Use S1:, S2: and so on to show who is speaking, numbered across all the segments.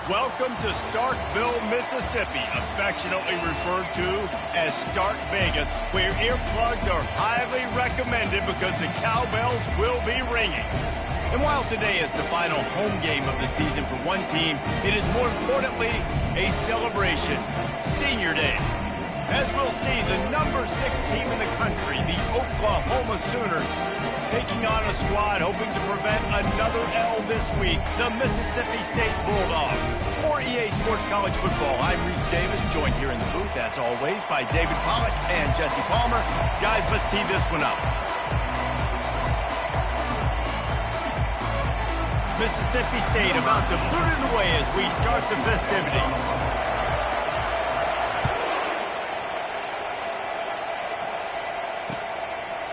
S1: Welcome to Starkville, Mississippi, affectionately referred to as Stark Vegas, where earplugs are highly recommended because the cowbells will be ringing. And while today is the final home game of the season for one team, it is more importantly a celebration, Senior Day. As we'll see, the number 6 team in the country, the Oklahoma Sooners, taking on a squad hoping to prevent another L this week, the Mississippi State Bulldogs. For EA Sports College Football, I'm Reese Davis, joined here in the booth, as always, by David Pollack and Jesse Palmer. Guys, let's tee this one up. Mississippi State about to boot it away as we start the festivities.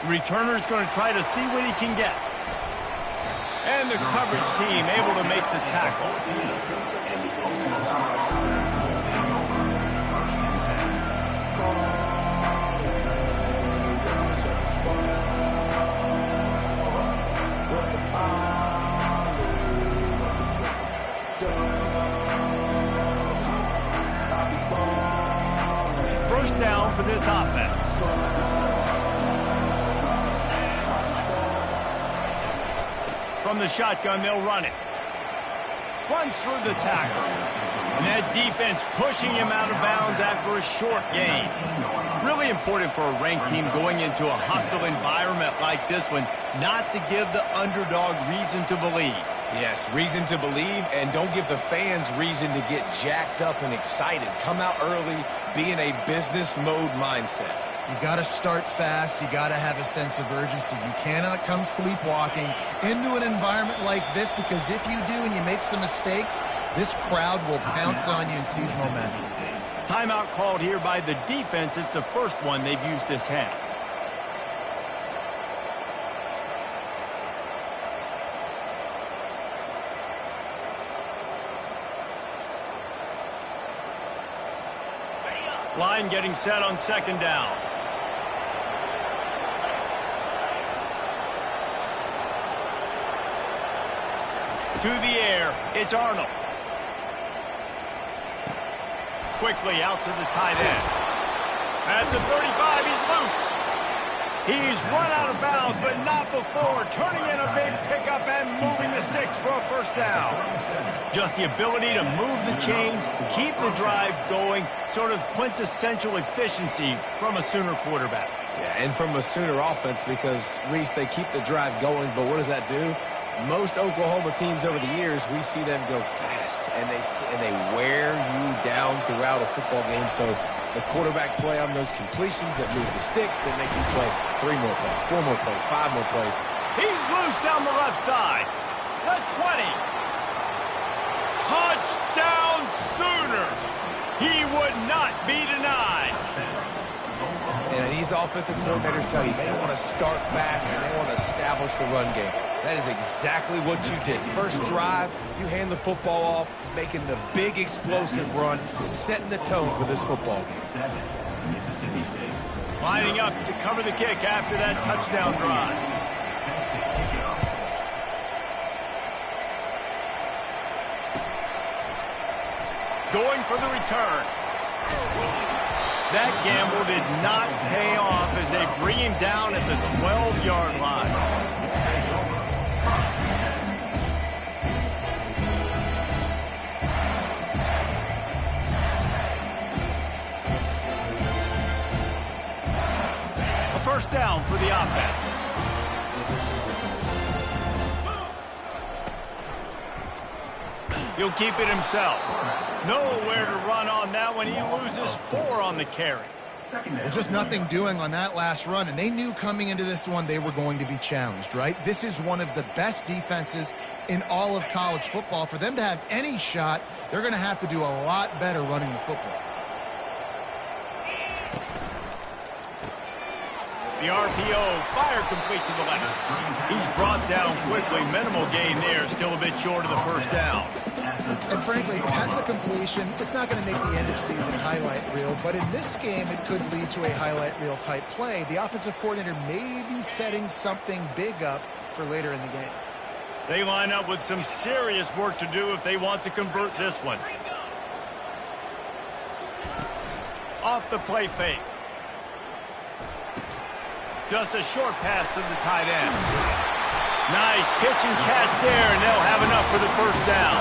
S1: Returner's going to try to see what he can get. And the coverage team able to make the tackle. First down for this offense. From the shotgun, they'll run it. Runs through the tackle. And that defense pushing him out of bounds after a short gain. Really important for a ranked team going into a hostile environment like this one, not to give the underdog reason to believe.
S2: Yes, reason to believe, and don't give the fans reason to get jacked up and excited. Come out early, be in a business mode mindset.
S3: You got to start fast. You got to have a sense of urgency. You cannot come sleepwalking into an environment like this, because if you do and you make some mistakes, this crowd will pounce on you and seize momentum.
S1: Timeout called here by the defense. It's the first one they've used this half. Line getting set on second down. To the air, it's Arnold. Quickly out to the tight end. At the 35, he's loose. He's run out of bounds, but not before turning in a big pickup and moving the sticks for a first down. Just the ability to move the chains, keep the drive going, sort of quintessential efficiency from a Sooner quarterback.
S2: Yeah, and from a Sooner offense, because, Reese, they keep the drive going, but what does that do? Most Oklahoma teams over the years, we see them go fast, and they wear you down throughout a football game. So the quarterback play on those completions that move the sticks, that make you play 3 more plays, 4 more plays, 5 more plays.
S1: He's loose down the left side. The 20. Touchdown Sooners. He would not be denied.
S2: And these offensive coordinators tell you they want to start fast and they want to establish the run game. That is exactly what you did. First drive, you hand the football off, making the big explosive run, setting the tone for this football game.
S1: Lining up to cover the kick after that touchdown drive. Going for the return. That gamble did not pay off as they bring him down at the 12-yard line. A first down for the offense. He'll keep it himself. Nowhere to run on that one. He loses 4 on the carry.
S3: Well, just nothing doing on that last run, and they knew coming into this one they were going to be challenged, right? This is one of the best defenses in all of college football. For them to have any shot, they're going to have to do a lot better running the football.
S1: The RPO, fire complete to the left. He's brought down quickly. Minimal gain there, still a bit short of the first down.
S3: And frankly, if that's a completion, it's not going to make the end-of-season highlight reel. But in this game, it could lead to a highlight reel type play. The offensive coordinator may be setting something big up for later in the game.
S1: They line up with some serious work to do if they want to convert this one. Off the play fake. Just a short pass to the tight end. Nice pitch and catch there, and they'll have enough for the first down.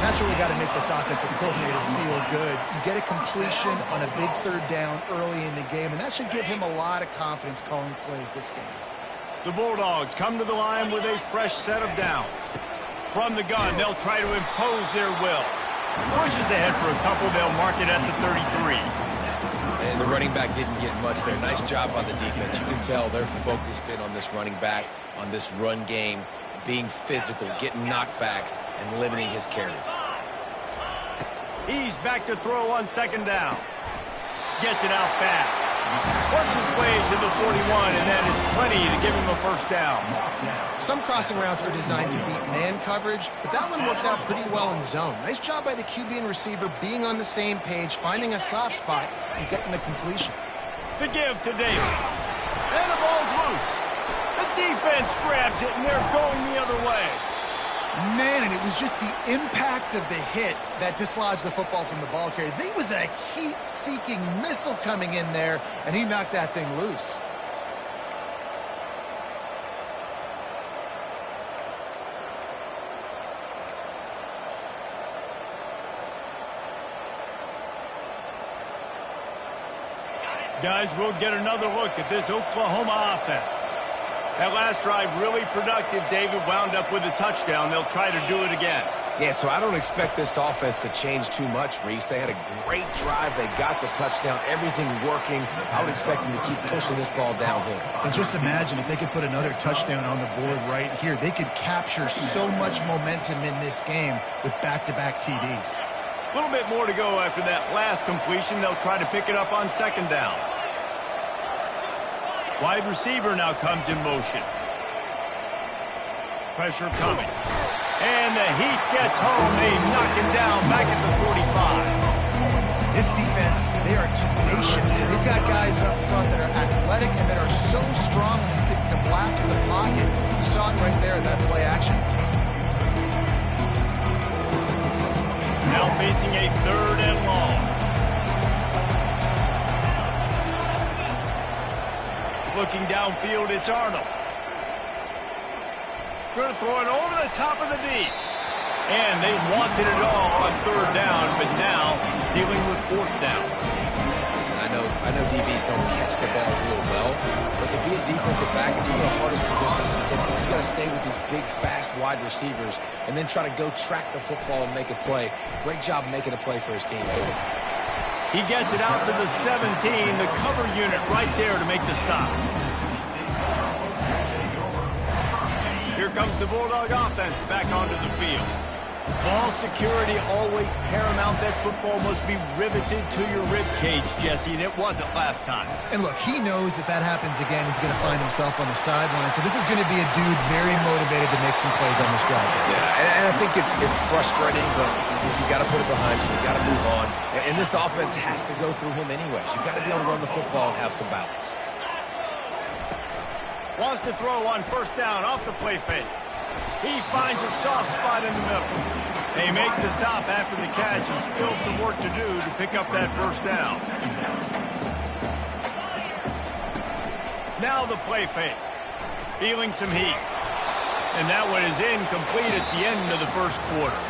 S3: That's really got to make this offensive coordinator feel good. You get a completion on a big third down early in the game, and that should give him a lot of confidence calling plays this game.
S1: The Bulldogs come to the line with a fresh set of downs. From the gun, they'll try to impose their will. Pushes ahead for a couple. They'll mark it at the 33.
S2: And the running back didn't get much there. Nice job on the defense. You can tell they're focused in on this running back, on this run game, being physical, getting knockbacks, and limiting his carries.
S1: He's back to throw on second down. Gets it out fast. Works his way to the 41, and that is plenty to give him a first down.
S3: Some crossing routes are designed to beat man coverage, but that one worked out pretty well in zone. Nice job by the QB and receiver being on the same page, finding a soft spot, and getting the completion.
S1: The give to Davis. And the ball's loose. The defense grabs it, and they're going the other way.
S3: Man, and it was just the impact of the hit that dislodged the football from the ball carrier. There was a heat-seeking missile coming in there, and he knocked that thing loose.
S1: Guys, we'll get another look at this Oklahoma offense. That last drive really productive. David wound up with a touchdown. They'll try to do it again.
S2: Yeah, so I don't expect this offense to change too much, Reese. They had a great drive. They got the touchdown. Everything working. I would expect them to keep pushing this ball downhill.
S3: And just imagine if they could put another touchdown on the board right here. They could capture so much momentum in this game with back-to-back TDs.
S1: A little bit more to go after that last completion. They'll try to pick it up on second down. Wide receiver now comes in motion. Pressure coming. And the heat gets home. They knock him down back at the 45.
S3: This defense, they are tenacious. They've got guys up front that are athletic and that are so strong and can collapse the pocket. You saw it right there, that play action.
S1: Now facing a third and long. Looking downfield, it's Arnold. Going to throw it over the top of the D. And they wanted it all on third down, but now dealing with fourth down.
S2: Listen, I know DBs don't catch the ball real well, but to be a defensive back, it's one of the hardest positions in football. You got to stay with these big, fast wide receivers and then try to go track the football and make a play. Great job making a play for his team.
S1: He gets it out to the 17, the cover unit right there to make the stop. Here comes the Bulldog offense back onto the field. Ball security always paramount. That football must be riveted to your rib cage, Jesse, and it wasn't last time.
S3: And look, he knows that happens again. He's going to find himself on the sideline. So this is going to be a dude very motivated to make some plays on this drive.
S2: Yeah, and I think it's frustrating, but you got to put it behind you. You got to move on. And this offense has to go through him anyways. You got to be able to run the football and have some balance.
S1: Wants to throw on first down off the play fake. He finds a soft spot in the middle. They make the stop after the catch, and still some work to do to pick up that first down. Now the play fake. Feeling some heat. And that one is incomplete. It's the end of the first quarter.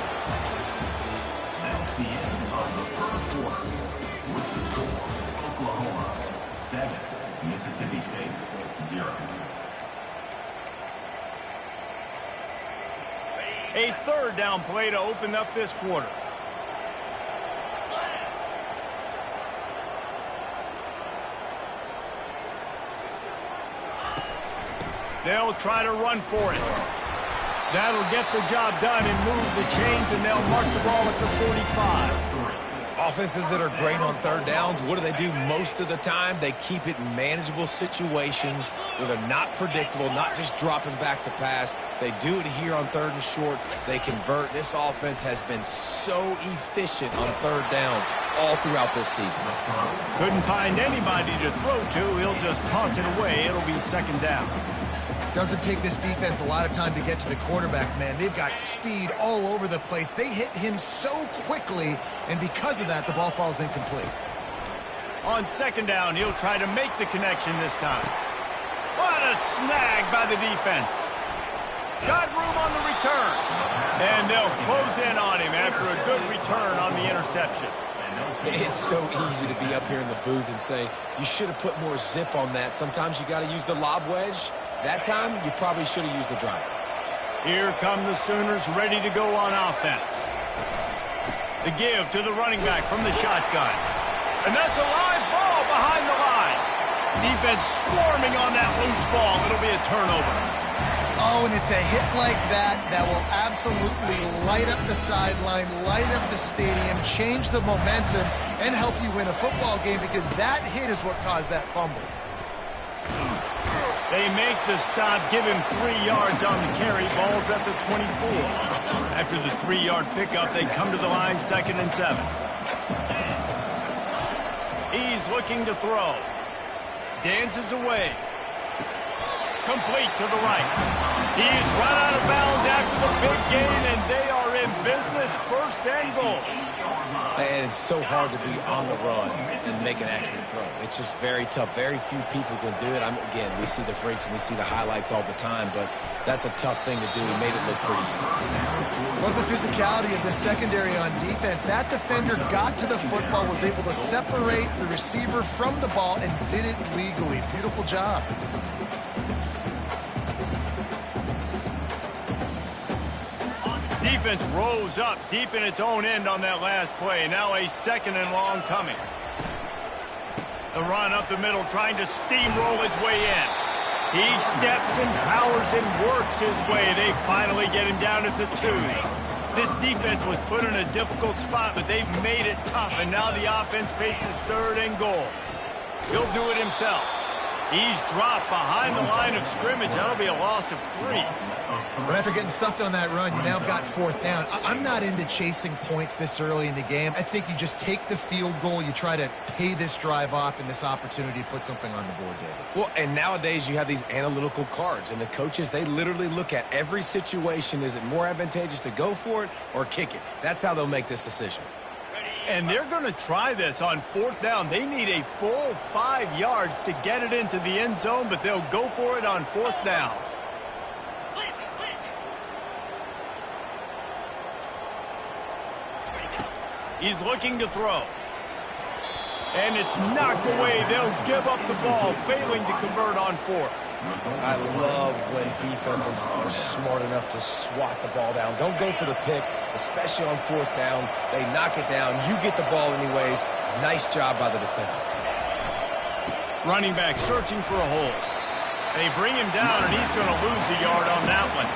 S4: That's the end of the first quarter. With the score, Oklahoma 7, Mississippi State 0.
S1: A third down play to open up this quarter. They'll try to run for it. That'll get the job done and move the chains, and they'll mark the ball at the 45.
S2: Offenses that are great on third downs, what do most of the time? They keep it in manageable situations where they're not predictable, not just dropping back to pass. They do it here on third and short. They convert. This offense has been so efficient on third downs all throughout this season.
S1: Couldn't find anybody to throw to. He'll just toss it away. It'll be second down.
S3: Doesn't take this defense a lot of time to get to the quarterback, man. They've got speed all over the place. They hit him so quickly, and because of that, the ball falls incomplete.
S1: On second down, he'll try to make the connection this time. What a snag by the defense. Got room on the return. And they'll close in on him after a good return on the interception.
S2: It's so easy to be up here in the booth and say, you should have put more zip on that. Sometimes you got to use the lob wedge. That time, you probably should have used the drive.
S1: Here come the Sooners ready to go on offense. The give to the running back from the shotgun. And that's a live ball behind the line. Defense swarming on that loose ball. It'll be a turnover.
S3: Oh, and it's a hit like that that will absolutely light up the sideline, light up the stadium, change the momentum, and help you win a football game because that hit is what caused that fumble.
S1: They make the stop, give him 3 yards on the carry. Ball's at the 24. After the 3-yard pickup, they come to the line 2nd and 7. He's looking to throw. Dances away. Complete to the right. He's run out of bounds after the big gain, and they are in business. 1st and goal.
S2: And it's so hard to be on the run and make an accurate throw. It's just very tough. Very few people can do it. Again, we see the freaks and we see the highlights all the time, but that's a tough thing to do. He made it look pretty easy.
S3: Love the physicality of the secondary on defense. That defender got to the football, was able to separate the receiver from the ball, and did it legally. Beautiful job.
S1: Defense rose up deep in its own end on that last play. Now a 2nd and long coming. The run up the middle, trying to steamroll his way in. He steps and powers and works his way. They finally get him down at the 2. This defense was put in a difficult spot, but they've made it tough, and now the offense faces 3rd and goal. He'll do it himself. He's dropped behind the line of scrimmage. That'll be a loss of 3.
S3: But after getting stuffed on that run, you now got 4th down. I'm not into chasing points this early in the game. I think you just take the field goal. You try to pay this drive off and this opportunity to put something on the board, David.
S2: Well, and nowadays you have these analytical cards, and the coaches, they literally look at every situation. Is it more advantageous to go for it or kick it? That's how they'll make this decision.
S1: And they're going to try this on 4th down. They need a full 5 yards to get it into the end zone, but they'll go for it on 4th down. He's looking to throw. And it's knocked away. They'll give up the ball, failing to convert on 4th.
S2: I love when defenses are smart enough to swat the ball down. Don't go for the pick, especially on 4th down. They knock it down. You get the ball anyways. Nice job by the defender.
S1: Running back searching for a hole. They bring him down, and he's going to lose a yard on that one.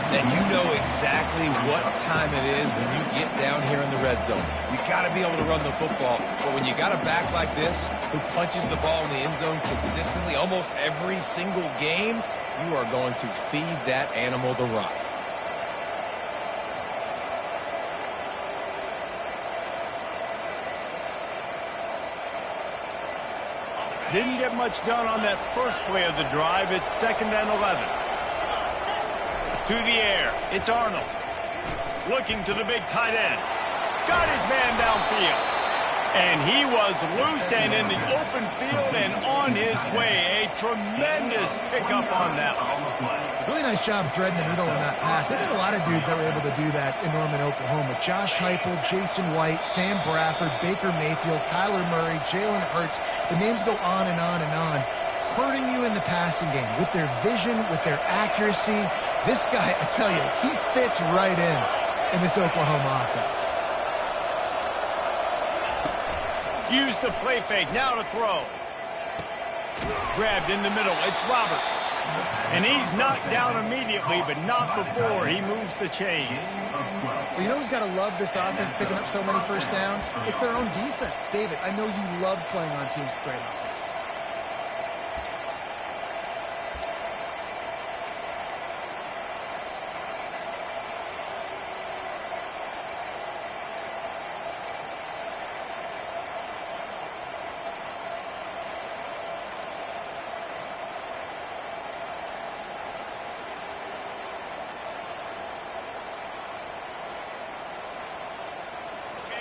S2: And you know exactly what time it is when you get down here in the red zone. You got to be able to run the football. But when you got a back like this who punches the ball in the end zone consistently almost every single game, you are going to feed that animal the rock.
S1: Didn't get much done on that first play of the drive. It's 2nd and 11. To the air. It's Arnold. Looking to the big tight end. Got his man downfield. And he was loose and in the open field and on his way. A tremendous pickup on that one.
S3: Really nice job threading the needle on that pass. They've got a lot of dudes that were able to do that in Norman, Oklahoma. Josh Heupel, Jason White, Sam Bradford, Baker Mayfield, Kyler Murray, Jalen Hurts. The names go on and on and on. Hurting you in the passing game with their vision, with their accuracy. This guy, I tell you, he fits right in this Oklahoma offense.
S1: Use the play fake. Now to throw. Grabbed in the middle. It's Roberts. And he's knocked down immediately, but not before he moves the chains.
S3: Well, you know who's got to love this offense picking up so many 1st downs? It's their own defense. David, I know you love playing on teams with great offenses.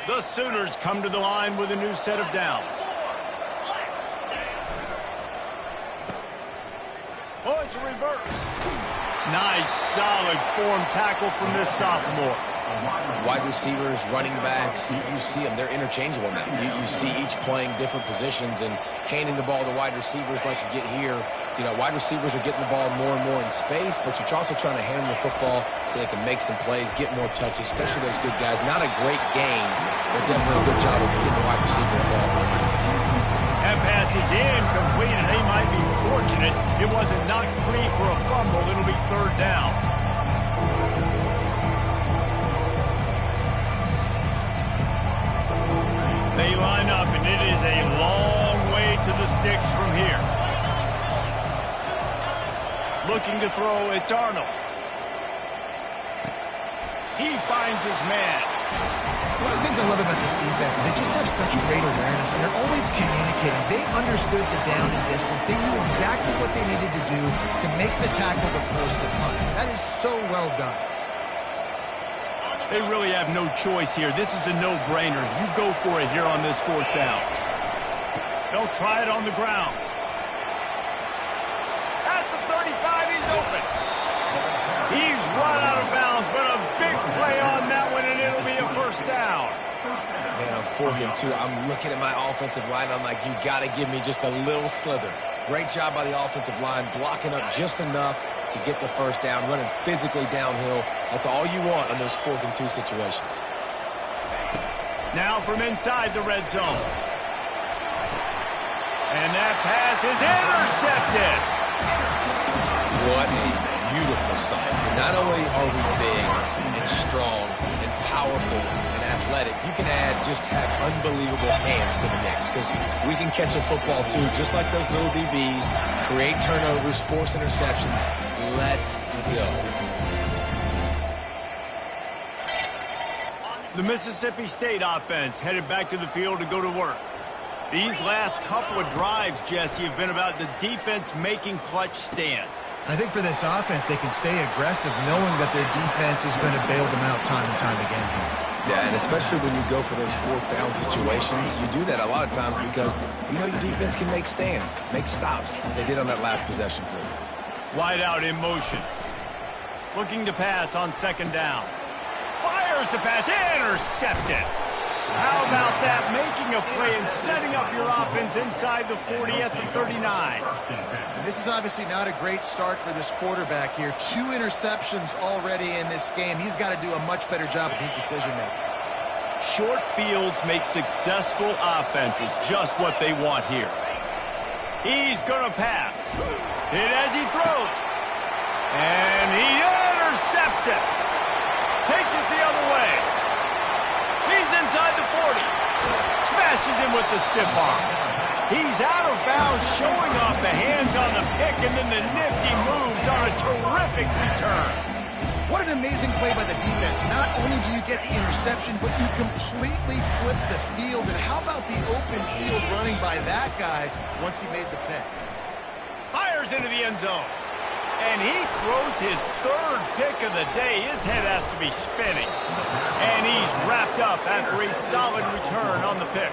S1: The Sooners come to the line with a new set of downs. Oh, it's a reverse. Nice, solid form tackle from this sophomore.
S2: Wide receivers, running backs, you see them. They're interchangeable now. You see each playing different positions and handing the ball to wide receivers like you get here. You know, wide receivers are getting the ball more and more in space, but you're also trying to hand them the football so they can make some plays, get more touches, especially those good guys. Not a great game, but definitely a good job of getting the wide receiver involved.
S1: That pass is incomplete, and they might be fortunate it wasn't knocked free for a fumble. It'll be third down. They line up, and it is a long way to the sticks from here. Looking to throw, it's Arnold. He finds his man.
S3: One of the things I love about this defense is they just have such great awareness, and they're always communicating. They understood the down and distance. They knew exactly what they needed to do to make the tackle to force the punt. That is so well done.
S1: They really have no choice here. This is a no-brainer. You go for it here on this fourth down. They'll try it on the ground. At the 35, he's open. He's run out of bounds, but a big play on that one, and it'll be a first down.
S2: Man, on 4th and 2, I'm looking at my offensive line. I'm like, you got to give me just a little slither. Great job by the offensive line, blocking up just enough to get the first down, running physically downhill. That's all you want on those 4th and 2 situations.
S1: Now from inside the red zone. And that pass is intercepted.
S2: What a beautiful sight. And not only are we big and strong and powerful and athletic, you can have unbelievable hands to the mix, because we can catch a football too, just like those little DBs, create turnovers, force interceptions. Let's go.
S1: The Mississippi State offense headed back to the field to go to work. These last couple of drives, Jesse, have been about the defense making clutch stand.
S3: I think for this offense, they can stay aggressive knowing that their defense is going to bail them out time and time again.
S2: Yeah, and especially when you go for those 4th down situations, you do that a lot of times because you know your defense can make stands, make stops. They did on that last possession for you.
S1: Wide out in motion. Looking to pass on 2nd down. Fires the pass, intercepted. How about that? Making a play and setting up your offense inside the 40 at the 39.
S3: This is obviously not a great start for this quarterback here. 2 interceptions already in this game. He's got to do a much better job with his decision-making.
S1: Short fields make successful offenses, just what they want here. He's going to pass. Hit as he throws. And he intercepts it. Takes it the other way. He's inside the 40. Smashes him with the stiff arm. He's out of bounds, showing off the hands on the pick, and then the nifty moves on a terrific return.
S3: What an amazing play by the defense. Not only do you get the interception, but you completely flip the field. And how about the open field running by that guy once he made the pick?
S1: Fires into the end zone. And he throws his 3rd pick of the day. His head has to be spinning. And he's wrapped up after a solid return on the pick.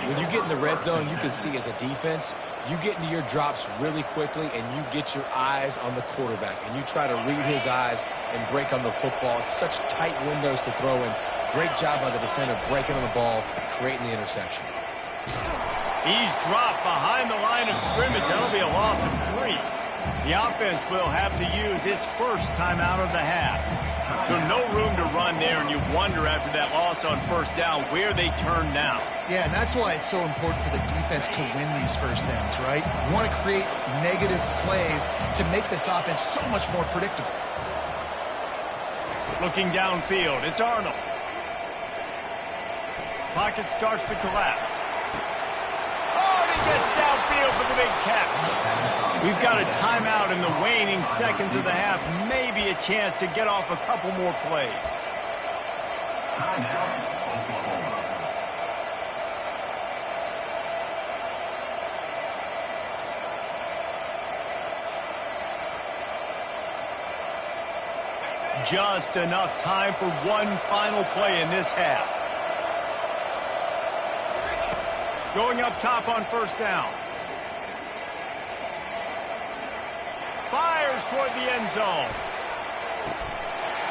S2: When you get in the red zone, you can see as a defense, you get into your drops really quickly and you get your eyes on the quarterback. And you try to read his eyes and break on the football. It's such tight windows to throw in. Great job by the defender breaking on the ball, creating the interception.
S1: He's dropped behind the line of scrimmage. That'll be a loss of 3. The offense will have to use its first timeout of the half. So no room to run there, and you wonder after that loss on 1st down where they turn now.
S3: Yeah, and that's why it's so important for the defense to win these first downs, right? You want to create negative plays to make this offense so much more predictable.
S1: Looking downfield, it's Arnold. Pocket starts to collapse. Oh, and he gets downfield for the big catch. We've got a timeout in the waning seconds of the half. Maybe a chance to get off a couple more plays. Just enough time for one final play in this half. Going up top on first down. Fires toward the end zone.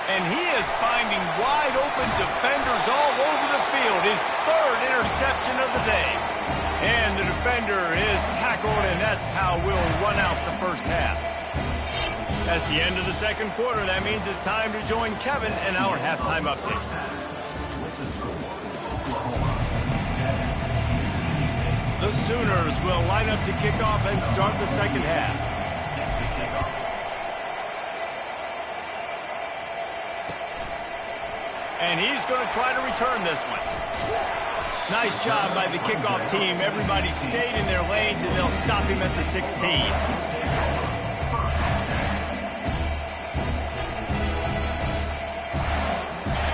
S1: And he is finding wide open defenders all over the field. His third interception of the day. And the defender is tackled, and that's how we'll run out the first half. That's the end of the second quarter. That means it's time to join Kevin in our halftime update. The Sooners will line up to kick off and start the second half. And he's going to try to return this one. Nice job by the kickoff team. Everybody stayed in their lanes, and they'll stop him at the 16.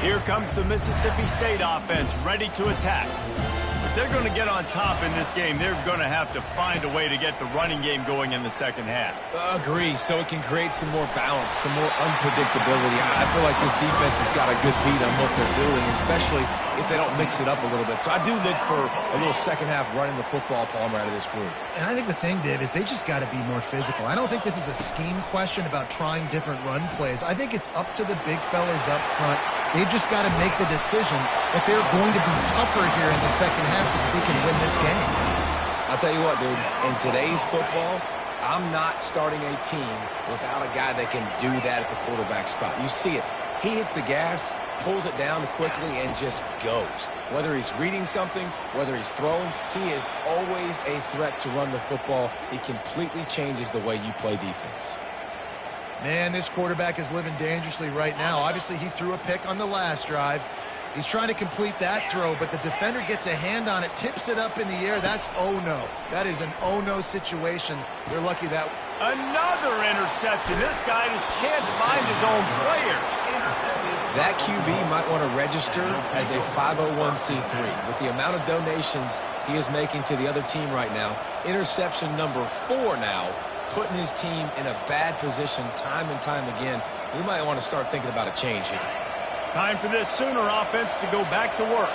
S1: Here comes the Mississippi State offense, ready to attack. If they're going to get on top in this game, they're going to have to find a way to get the running game going in the second half.
S2: Agree, so it can create some more balance, some more unpredictability. I feel like this defense has got a good beat on what they're doing, especially if they don't mix it up a little bit. So I do look for a little second half running the football Palmer out of this group.
S3: And I think the thing, Dave, is they just got to be more physical. I don't think this is a scheme question about trying different run plays. I think it's up to the big fellas up front. They've just got to make the decision that they're going to be tougher here in the second half so that they can win this game.
S2: I'll tell you what, dude, in today's football, I'm not starting a team without a guy that can do that at the quarterback spot. You see it. He hits the gas, pulls it down quickly, and just goes. Whether he's reading something, whether he's throwing, he is always a threat to run the football. He completely changes the way you play defense.
S3: Man, this quarterback is living dangerously right now. Obviously, he threw a pick on the last drive. He's trying to complete that throw, but the defender gets a hand on it, tips it up in the air. That's oh-no. That is an oh-no situation. They're lucky that...
S1: Another interception. This guy just can't find his own players.
S2: That QB might want to register as a 501c3. With the amount of donations he is making to the other team right now, interception number 4 now, putting his team in a bad position time and time again. We might want to start thinking about a change here.
S1: Time for this Sooner offense to go back to work.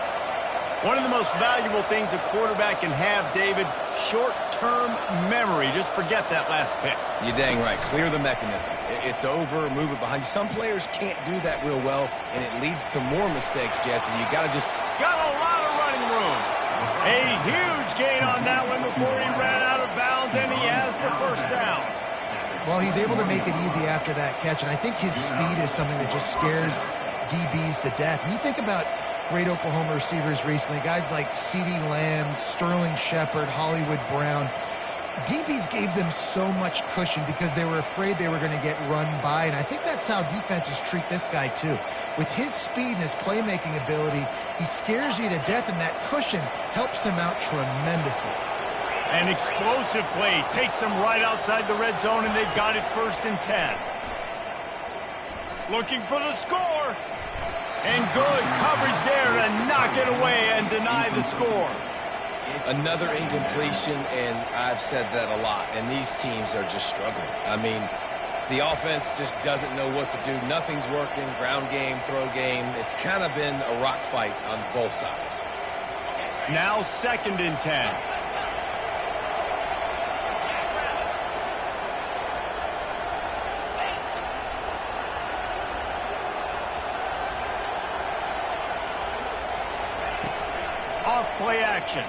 S1: One of the most valuable things a quarterback can have, David, short-term memory. Just forget that last pick.
S2: You're dang right. Clear the mechanism. It's over, move it behind you. Some players can't do that real well, and it leads to more mistakes, Jesse. You got to just...
S1: Got a lot of running room. A huge gain on that one before he ran out of bounds, and he has the first down.
S3: Well, he's able to make it easy after that catch, and I think his speed is something that just scares DBs to death. And you think about great Oklahoma receivers recently, guys like CeeDee Lamb, Sterling Shepard, Hollywood Brown. DBs gave them so much cushion because they were afraid they were going to get run by, and I think that's how defenses treat this guy too. With his speed and his playmaking ability, he scares you to death, and that cushion helps him out tremendously.
S1: An explosive play takes them right outside the red zone, and they've got it 1st and 10. Looking for the score. And good coverage there to knock it away and deny the score.
S2: Another incompletion, and I've said that a lot, and these teams are just struggling. I mean, the offense just doesn't know what to do. Nothing's working, ground game, throw game. It's kind of been a rock fight on both sides.
S1: Now 2nd and 10. Play action.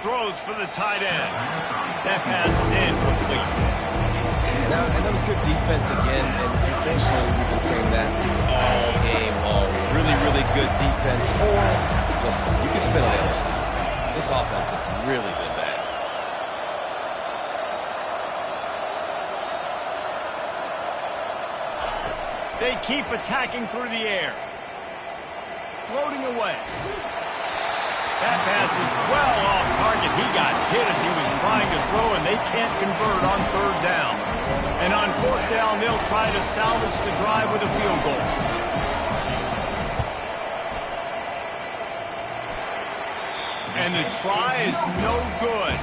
S1: Throws for the tight end. That pass is incomplete.
S2: And that was good defense again, and unfortunately we've been saying that all game long. Really, really good defense. Or, listen, you can spin on the other side. This offense has really been bad.
S1: They keep attacking through the air. Floating away. That pass is well off target. He got hit as he was trying to throw, and they can't convert on 3rd down. And on 4th down, they'll try to salvage the drive with a field goal. And the try is no good.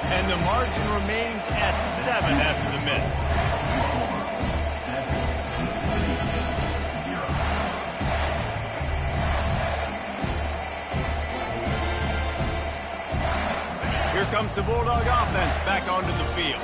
S1: And the margin remains at 7 after the miss. comes the Bulldog offense back onto the field.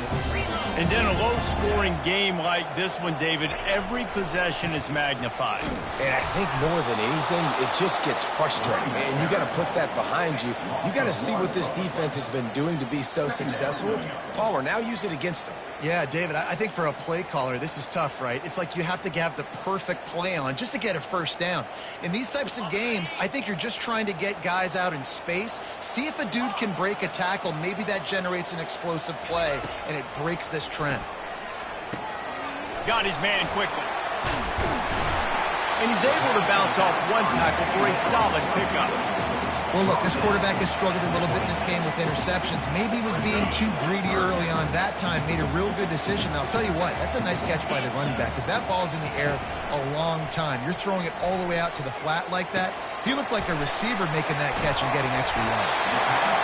S1: And in a low-scoring game like this one, David, every possession is magnified.
S2: And I think more than anything, it just gets frustrating. And you got to put that behind you. You got to see what this defense has been doing to be so successful. Palmer, now use it against them.
S3: Yeah, David, I think for a play caller, this is tough, right? It's like you have to have the perfect play on just to get a first down. In these types of games, I think you're just trying to get guys out in space, see if a dude can break a tackle. Maybe that generates an explosive play, and it breaks this trend.
S1: Got his man quickly. And he's able to bounce off one tackle for a solid pickup.
S3: Well, look, this quarterback has struggled a little bit in this game with interceptions. Maybe he was being too greedy early on that time, made a real good decision. I'll tell you what, that's a nice catch by the running back because that ball's in the air a long time. You're throwing it all the way out to the flat like that. He looked like a receiver making that catch and getting extra yards.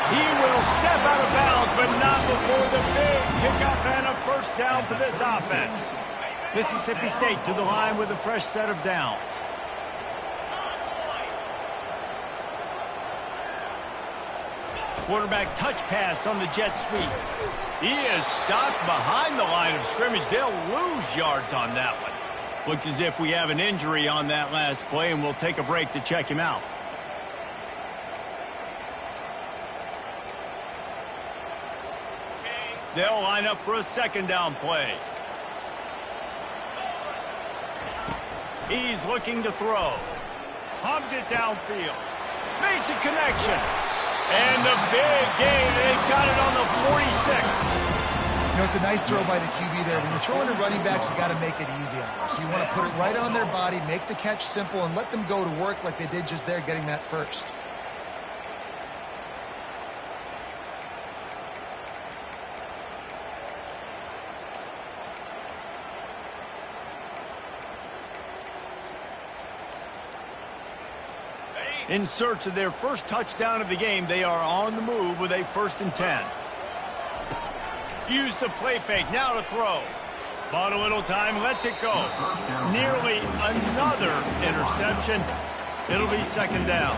S1: He will step out of bounds, but not before the big pickup and a first down for this offense. Mississippi State to the line with a fresh set of downs. Quarterback touch pass on the jet sweep. He is stopped behind the line of scrimmage. They'll lose yards on that one. Looks as if we have an injury on that last play, and we'll take a break to check him out. They'll line up for a second down play. He's looking to throw. Hubs it downfield. Makes a connection. And the big gain, they've got it on the 46.
S3: You know, it's a nice throw by the QB there. When you're throwing to running backs, you got to make it easy on them. So you want to put it right on their body, make the catch simple, and let them go to work like they did just there, getting that first.
S1: In search of their first touchdown of the game, they are on the move with a 1st and 10. Use the play fake, now to throw. Bought a little time, lets it go. Nearly another interception. It'll be second down.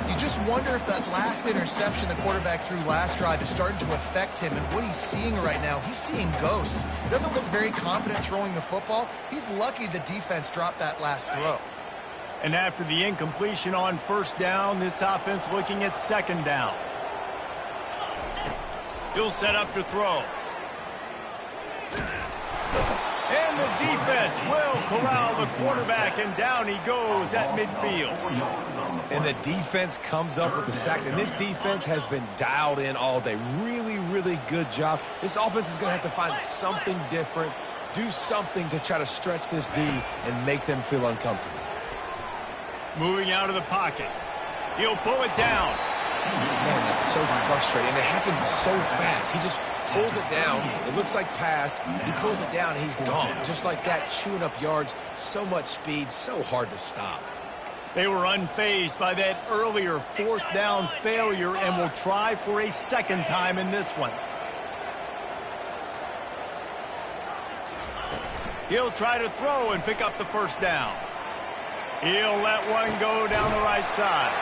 S3: You just wonder if that last interception the quarterback threw last drive is starting to affect him and what he's seeing right now. He's seeing ghosts. Doesn't look very confident throwing the football. He's lucky the defense dropped that last throw.
S1: And after the incompletion on first down, this offense looking at second down. He'll set up to throw. And the defense will corral the quarterback, and down he goes at midfield.
S2: And the defense comes up with the sacks. And this defense has been dialed in all day. Really, really good job. This offense is going to have to find something different, do something to try to stretch this D and make them feel uncomfortable.
S1: Moving out of the pocket. He'll pull it down.
S2: Man, that's so frustrating. And it happens so fast. He just pulls it down. It looks like pass. He pulls it down, and he's gone. Just like that, chewing up yards. So much speed, so hard to stop.
S1: They were unfazed by that earlier 4th down failure and will try for a second time in this one. He'll try to throw and pick up the first down. He'll let one go down the right side.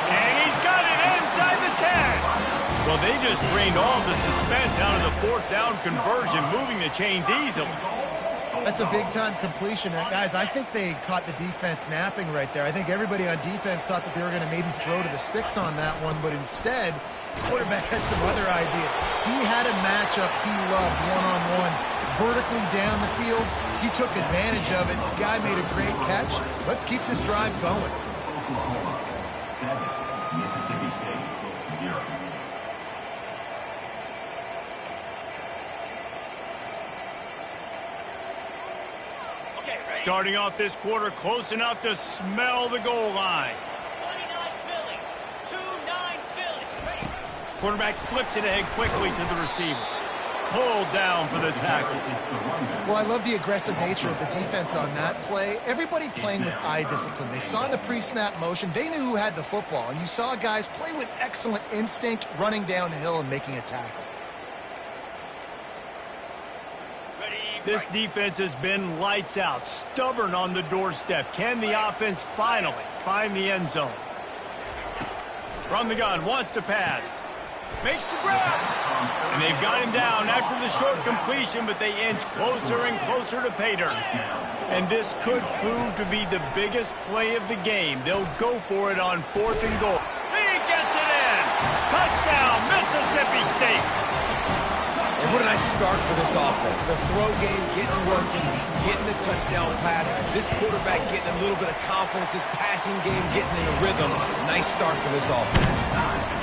S1: And he's got it inside the 10. Well, they just drained all the suspense out of the 4th down conversion, moving the chains easily.
S3: That's a big-time completion. And guys, I think they caught the defense napping right there. I think everybody on defense thought that they were going to maybe throw to the sticks on that one, but instead, the quarterback had some other ideas. He had a matchup he loved, one-on-one, vertically down the field. He took advantage of it. This guy made a great catch. Let's keep this drive going.
S4: Oklahoma 7, Mississippi State 0.
S1: Starting off this quarter close enough to smell the goal line.
S5: 29 Philly.
S1: Quarterback flips it ahead quickly to the receiver. Pulled down for the tackle.
S3: Well, I love the aggressive nature of the defense on that play. Everybody playing with eye discipline. They saw the pre-snap motion. They knew who had the football. And you saw guys play with excellent instinct, running downhill and making a tackle.
S1: This defense has been lights out, stubborn on the doorstep. Can the offense finally find the end zone? From the gun, wants to pass. Makes the grab. And they've got him down after the short completion, but they inch closer and closer to pay dirt. And this could prove to be the biggest play of the game. They'll go for it on 4th and goal. He gets it in. Touchdown, Mississippi State.
S2: And what a nice start for this offense. The throw game getting working, getting the touchdown pass. This quarterback getting a little bit of confidence. This passing game getting in a rhythm. Nice start for this offense.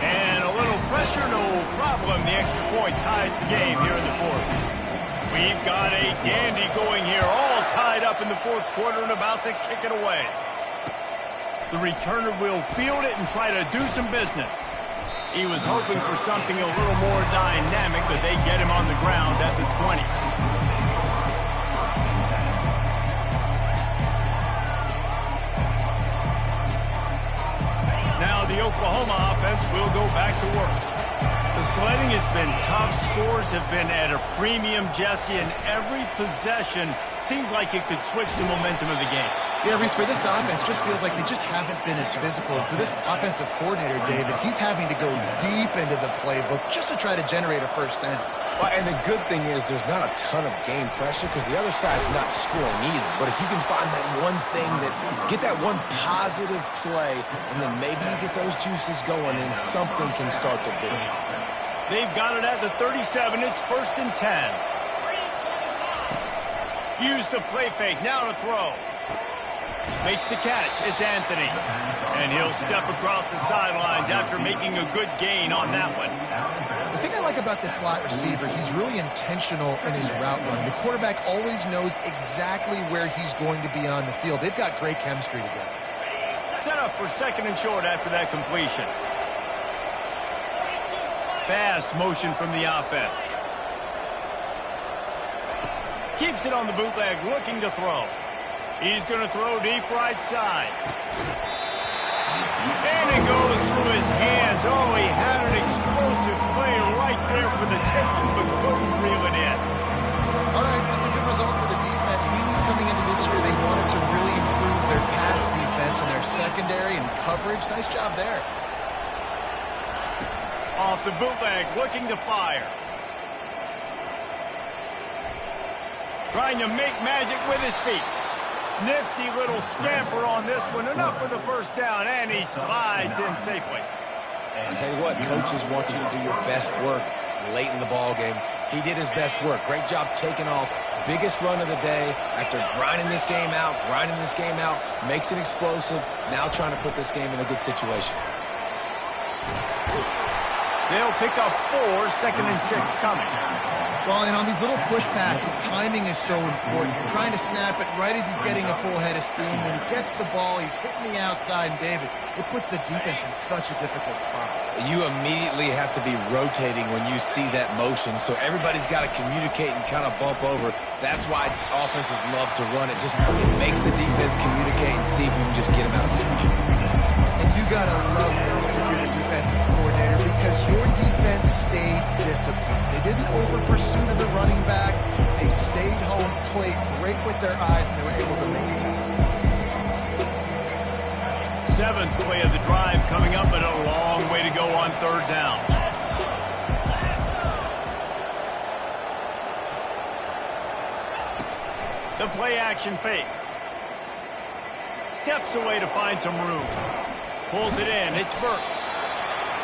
S1: And a little pressure, no problem. The extra point ties the game here in the 4th. We've got a dandy going here, all tied up in the 4th quarter and about to kick it away. The returner will field it and try to do some business. He was hoping for something a little more dynamic, but they get him on the ground at the 20. Now the Oklahoma offense will go back to work. The sledding has been tough. Scores have been at a premium, Jesse, and every possession seems like it could switch the momentum of the game.
S3: Yeah, Reese, for this offense, just feels like they just haven't been as physical. For this offensive coordinator, David, he's having to go deep into the playbook just to try to generate a first down.
S2: Well, and the good thing is there's not a ton of game pressure because the other side's not scoring either. But if you can find that one thing get that one positive play, and then maybe you get those juices going and something can start to build.
S1: They've got it at the 37. It's 1st and 10. Use the play fake. Now to throw. Makes the catch. It's Anthony. And he'll step across the sidelines after making a good gain on that one.
S3: The thing I like about this slot receiver, he's really intentional in his route running. The quarterback always knows exactly where he's going to be on the field. They've got great chemistry together.
S1: Set up for 2nd and short after that completion. Fast motion from the offense. Keeps it on the bootleg, looking to throw. He's going to throw deep right side. And it goes through his hands. Oh, he had an explosive play right there for the taking, but couldn't reel it in.
S3: All right, that's a good result for the defense. We knew coming into this year they wanted to really improve their pass defense and their secondary and coverage. Nice job there.
S1: Off the bootleg, looking to fire. Trying to make magic with his feet. Nifty little scamper on this one. Enough for the first down, and he slides in safely.
S2: I'll tell you what, coaches want you to do your best work late in the ball game. He did his best work. Great job taking off. Biggest run of the day after grinding this game out, makes it explosive, now trying to put this game in a good situation.
S1: They'll pick up 4, 2nd and 6 coming.
S3: Well, and on these little push passes, timing is so important. You're trying to snap it right as he's getting a full head of steam. When he gets the ball, he's hitting the outside, and David, it puts the defense in such a difficult spot.
S2: You immediately have to be rotating when you see that motion, so everybody's got to communicate and kind of bump over. That's why offenses love to run it. It makes the defense communicate and see if you can just get him out of the spot.
S3: And you got to love this if you're the defensive coordinator because your defense stayed disciplined. They didn't over-pursue to the running back. They stayed home, played great with their eyes, and they were able to make it happen.
S1: 7th play of the drive coming up, but a long way to go on 3rd down. The play action fake. Steps away to find some room. Pulls it in. It's Burks.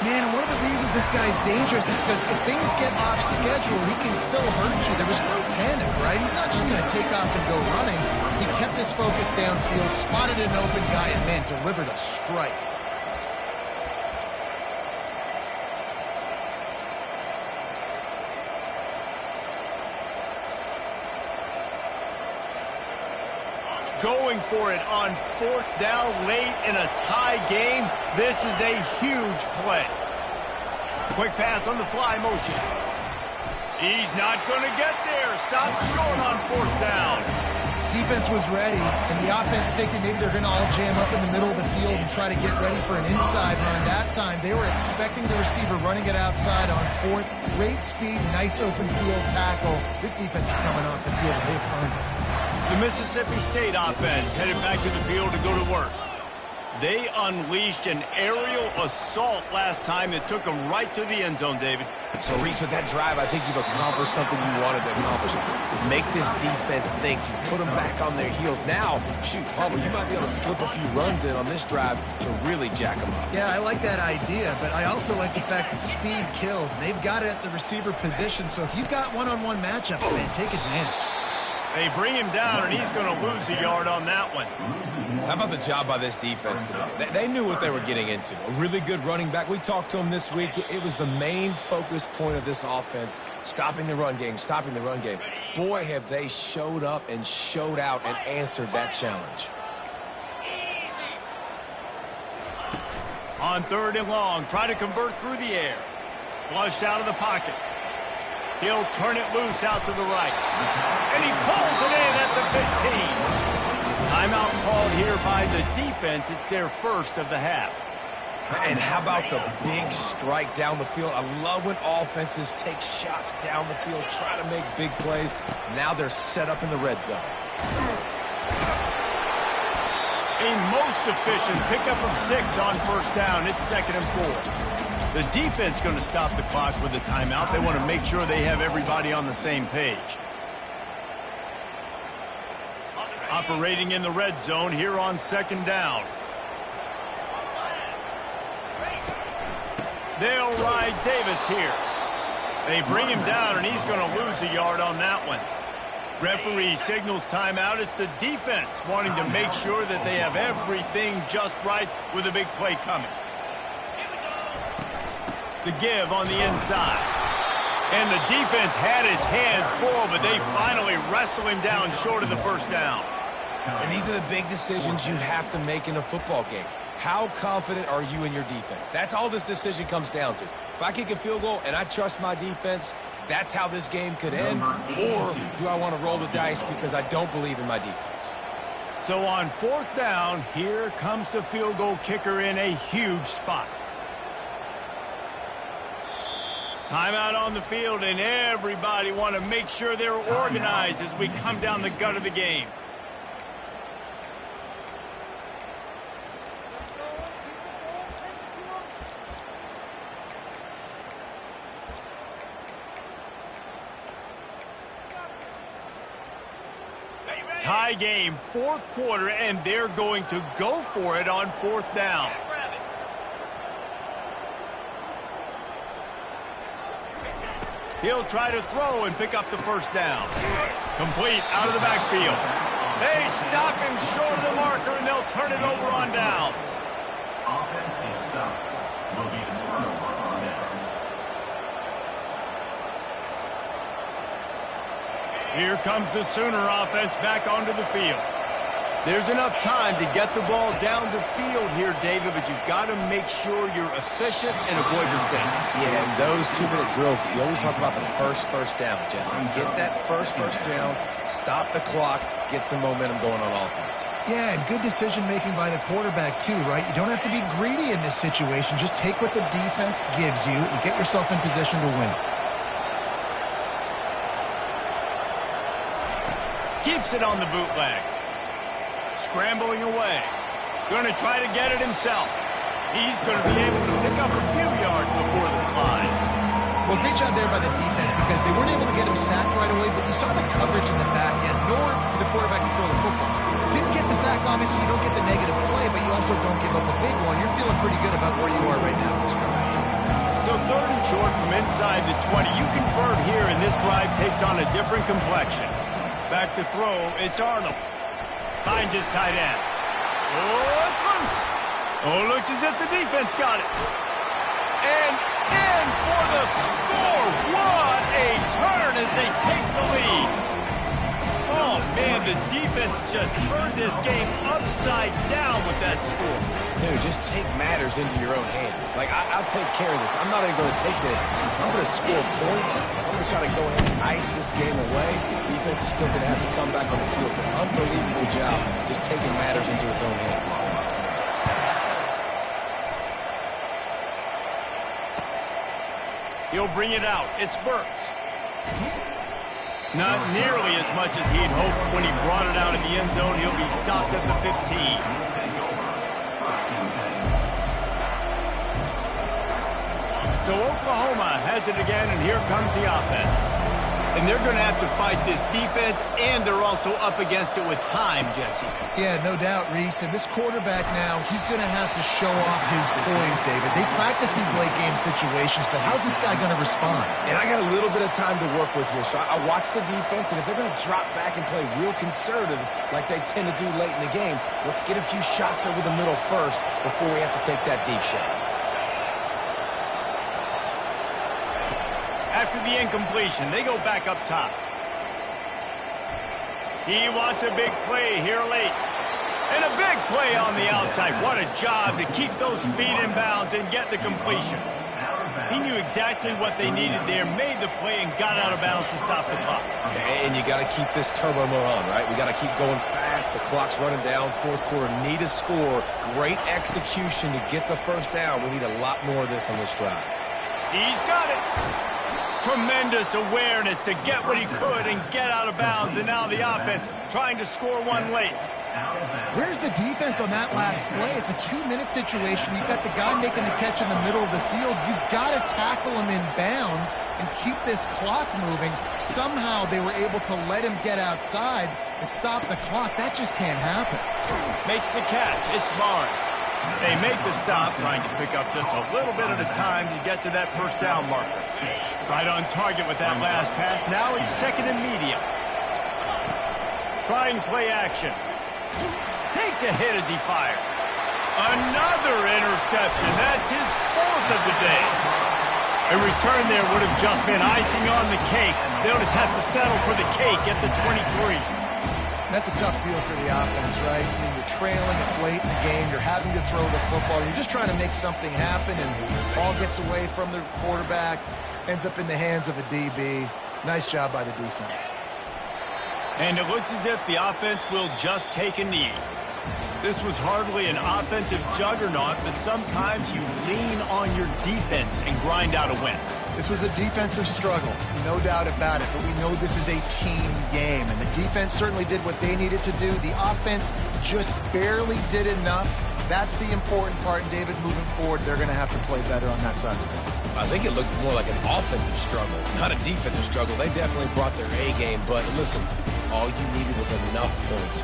S3: Man, and one of the reasons this guy's dangerous is because if things get off schedule, he can still hurt you. There was no panic, right? He's not just going to take off and go running. He kept his focus downfield, spotted an open guy, and, man, delivered a strike.
S1: Going for it on 4th down late in a tie game. This is a huge play. Quick pass on the fly motion. He's not going to get there. Stopped short on 4th down.
S3: Defense was ready, and the offense thinking maybe they're going to all jam up in the middle of the field and try to get ready for an inside run. That time, they were expecting the receiver running it outside on 4th. Great speed, nice open field tackle. This defense is coming off the field, and they've earned it.
S1: The Mississippi State offense headed back to the field to go to work. They unleashed an aerial assault last time that took them right to the end zone, David.
S2: So, Reese, with that drive, I think you've accomplished something you wanted to accomplish. Make this defense think. You put them back on their heels. Now, shoot, Palmer, you might be able to slip a few runs in on this drive to really jack them up.
S3: Yeah, I like that idea, but I also like the fact that speed kills, and they've got it at the receiver position, so if you've got one-on-one matchups, man, take advantage.
S1: They bring him down, and he's going to lose a yard on that one.
S2: How about the job by this defense today? They knew what they were getting into. A really good running back. We talked to him this week. It was the main focus point of this offense, stopping the run game, stopping the run game. Boy, have they showed up and showed out and answered that challenge.
S1: On 3rd and long, try to convert through the air. Flushed out of the pocket. He'll turn it loose out to the right. And he pulls it in at the 15. Timeout called here by the defense. It's their first of the half.
S2: And how about the big strike down the field? I love when offenses take shots down the field, try to make big plays. Now they're set up in the red zone.
S1: A most efficient pickup of 6 on 1st down. It's 2nd and 4. The defense going to stop the clock with a timeout. They want to make sure they have everybody on the same page. Operating in the red zone here on 2nd down. They'll ride Davis here. They bring him down, and he's going to lose a yard on that one. Referee signals timeout. It's the defense wanting to make sure that they have everything just right with a big play coming. The give on the inside. And the defense had his hands full, but they finally wrestle him down short of the 1st down.
S2: And these are the big decisions you have to make in a football game. How confident are you in your defense? That's all this decision comes down to. If I kick a field goal and I trust my defense, that's how this game could end. Or do I want to roll the dice because I don't believe in my defense?
S1: So on 4th down, here comes the field goal kicker in a huge spot. Timeout on the field, and everybody want to make sure they're organized as we come down the gut of the game. Tie game, 4th quarter, and they're going to go for it on 4th down. He'll try to throw and pick up the 1st down. Complete out of the backfield. They stop him short of the marker, and they'll turn it over on downs.
S4: Offense is stopped. Will be a turnover on downs.
S1: Here comes the Sooner offense back onto the field. There's enough time to get the ball down the field here, David, but you've got to make sure you're efficient and avoid mistakes.
S2: Yeah, and those 2-minute drills, you always talk about the first down, Jesse. Get that first down, stop the clock, get some momentum going on offense.
S3: Yeah, and good decision-making by the quarterback, too, right? You don't have to be greedy in this situation. Just take what the defense gives you and get yourself in position to win.
S1: Keeps it on the bootleg. Scrambling away. Going to try to get it himself. He's going to be able to pick up a few yards before the slide.
S3: Well, great job there by the defense because they weren't able to get him sacked right away, but you saw the coverage in the back end, nor for the quarterback to throw the football. Didn't get the sack, obviously. You don't get the negative play, but you also don't give up a big one. You're feeling pretty good about where you are right now in this drive.
S1: So 3rd and short from inside the 20. You convert here, and this drive takes on a different complexion. Back to throw, it's Arnold. Finds his tight end. Oh, it's loose. Oh, looks as if the defense got it. And in for the score. What a turn as they take the lead. Oh, man, the defense just turned this game upside down with that score.
S2: Dude, just take matters into your own hands. Like, I'll take care of this. I'm not even going to take this. I'm going to score points. I'm going to try to go ahead and ice this game away. Defense is still going to have to come back on the field. But unbelievable job just taking matters into its own hands.
S1: He'll bring it out. It's Burks. Not nearly as much as he'd hoped when he brought it out in the end zone. He'll be stopped at the 15. So Oklahoma has it again, and here comes the offense. And they're going to have to fight this defense, and they're also up against it with time, Jesse.
S3: Yeah, no doubt, Reese. And this quarterback now, he's going to have to show off his poise, David. They practice these late-game situations, but how's this guy going to respond?
S2: And I got a little bit of time to work with here, so I watch the defense, and if they're going to drop back and play real conservative like they tend to do late in the game, let's get a few shots over the middle first before we have to take that deep shot.
S1: After the incompletion, they go back up top. He wants a big play here late. And a big play on the outside. What a job to keep those feet in bounds and get the completion. He knew exactly what they needed there, made the play, and got out of bounds to stop the clock.
S2: Okay, and you got to keep this turbo mode on, right? We got to keep going fast. The clock's running down. Fourth quarter, need a score. Great execution to get the first down. We need a lot more of this on this drive.
S1: He's got it. Tremendous awareness to get what he could and get out of bounds. And now the offense trying to score one late.
S3: Where's the defense on that last play? It's a 2-minute situation. You've got the guy making the catch in the middle of the field. You've got to tackle him in bounds and keep this clock moving. Somehow they were able to let him get outside and stop the clock. That just can't happen.
S1: Makes the catch. It's Barnes. They make the stop, trying to pick up just a little bit at a time to get to that first down marker. Right on target with that last pass. Now he's second and medium. Trying play action. Takes a hit as he fires. Another interception. That's his fourth of the day. A return there would have just been icing on the cake. They'll just have to settle for the cake at the 23.
S3: That's a tough deal for the offense, right? I mean, you're trailing, it's late in the game, you're having to throw the football, you're just trying to make something happen, and ball gets away from the quarterback, ends up in the hands of a DB. Nice job by the defense.
S1: And it looks as if the offense will just take a knee. This was hardly an offensive juggernaut, but sometimes you lean on your defense and grind out a win.
S3: This was a defensive struggle, no doubt about it, but we know this is a team game, and the defense certainly did what they needed to do. The offense just barely did enough. That's the important part, and David, moving forward, they're going to have to play better on that side of the ball.
S2: I think it looked more like an offensive struggle, not a defensive struggle. They definitely brought their A game, but listen, all you needed was enough points.